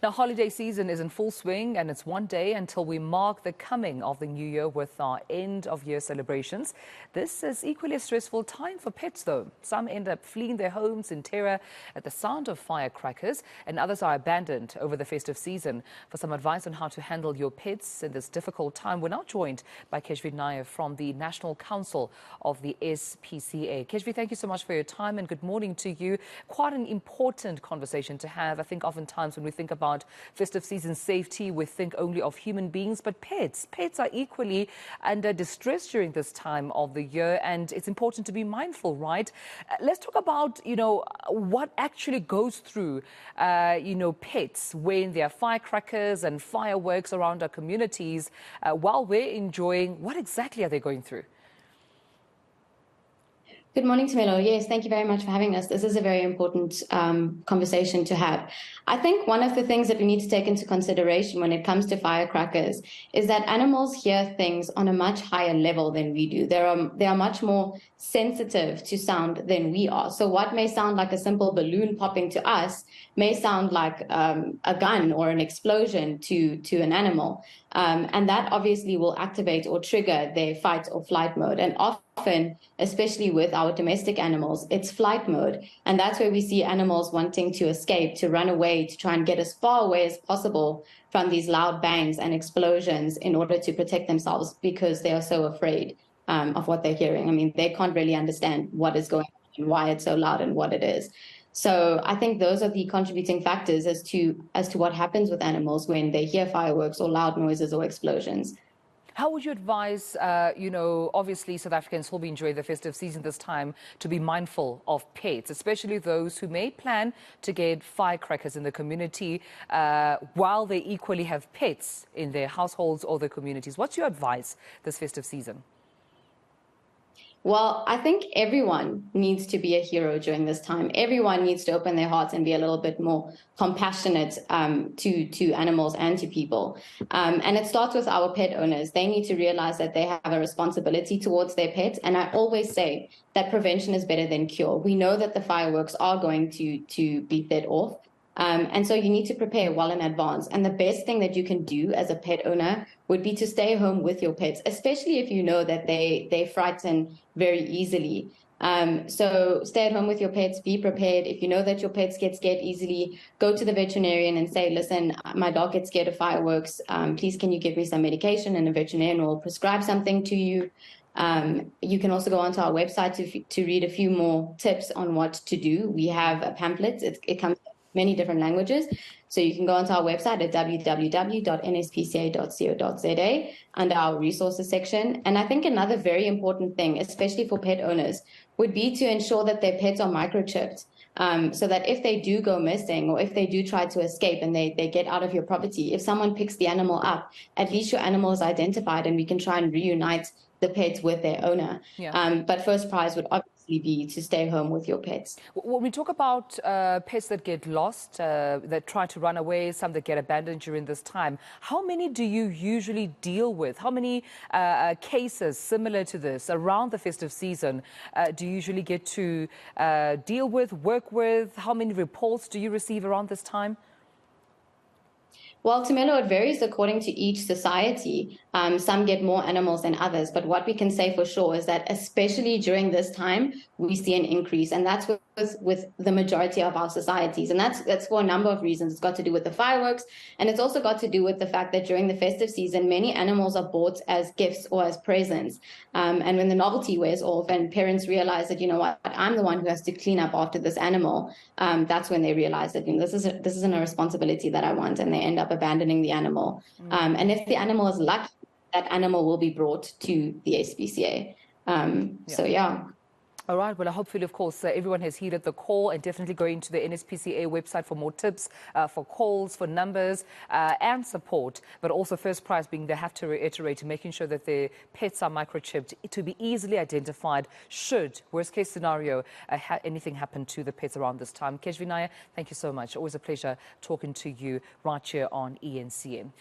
Now, holiday season is in full swing, and it's one day until we mark the coming of the new year with our end-of-year celebrations. This is equally a stressful time for pets, though. Some end up fleeing their homes in terror at the sound of firecrackers, and others are abandoned over the festive season. For some advice on how to handle your pets in this difficult time, we're now joined by Keshvi Nair from the National Council of the SPCA. Keshvi, thank you so much for your time, and good morning to you. Quite an important conversation to have. I think oftentimes when we think about festive season safety, we think only of human beings, but pets are equally under distress during this time of the year, and it's important to be mindful, right? Let's talk about, what actually goes through, pets when there are firecrackers and fireworks around our communities while we're enjoying. What exactly are they going through? Good morning, Tamelo. Yes, thank you very much for having us. This is a very important conversation to have. I think one of the things that we need to take into consideration when it comes to firecrackers is that animals hear things on a much higher level than we do. They are much more sensitive to sound than we are. So what may sound like a simple balloon popping to us may sound like a gun or an explosion to an animal. And that obviously will activate or trigger their fight or flight mode. And often, especially with our domestic animals, it's flight mode. And that's where we see animals wanting to escape, to run away, to try and get as far away as possible from these loud bangs and explosions in order to protect themselves, because they are so afraid of what they're hearing. I mean, they can't really understand what is going on and why it's so loud and what it is. So I think those are the contributing factors as to what happens with animals when they hear fireworks or loud noises or explosions. How would you advise, obviously South Africans will be enjoying the festive season this time, to be mindful of pets, especially those who may plan to get firecrackers in the community while they equally have pets in their households or their communities? What's your advice this festive season? Well, I think everyone needs to be a hero during this time. Everyone needs to open their hearts and be a little bit more compassionate to animals and to people. And it starts with our pet owners. They need to realize that they have a responsibility towards their pets. And I always say that prevention is better than cure. We know that the fireworks are going to be set off. And so you need to prepare well in advance. And the best thing that you can do as a pet owner would be to stay home with your pets, especially if you know that they frighten very easily. So stay at home with your pets, be prepared. If you know that your pets get scared easily, go to the veterinarian and say, listen, my dog gets scared of fireworks. Please, can you give me some medication? And the veterinarian will prescribe something to you. You can also go onto our website to read a few more tips on what to do. We have a pamphlet. It comes many different languages. So you can go onto our website at www.nspca.co.za under our resources section. And I think another very important thing, especially for pet owners, would be to ensure that their pets are microchipped. So that if they do go missing or if they do try to escape and they get out of your property, if someone picks the animal up, at least your animal is identified and we can try and reunite the pets with their owner. Yeah. But first prize would obviously be to stay home with your pets. When we talk about pets that get lost, that try to run away, some that get abandoned during this time, how many do you usually deal with? How many cases similar to this around the festive season do you usually get to deal with, work with? How many reports do you receive around this time? Well, Tamelo, it varies according to each society. Some get more animals than others, but what we can say for sure is that especially during this time, we see an increase, and that's with the majority of our societies. And that's for a number of reasons. It's got to do with the fireworks, and it's also got to do with the fact that during the festive season, many animals are bought as gifts or as presents. And when the novelty wears off and parents realize that, you know what, I'm the one who has to clean up after this animal, that's when they realize that, this isn't a responsibility that I want, and they end up abandoning the animal. And if the animal is lucky, that animal will be brought to the SPCA. So, yeah. All right. Well, hopefully, of course, everyone has heeded the call, and definitely going to the NSPCA website for more tips, for calls, for numbers and support. But also first prize being they have to reiterate making sure that their pets are microchipped to be easily identified should, worst case scenario, anything happen to the pets around this time. Keshvi Nair, thank you so much. Always a pleasure talking to you right here on eNCA.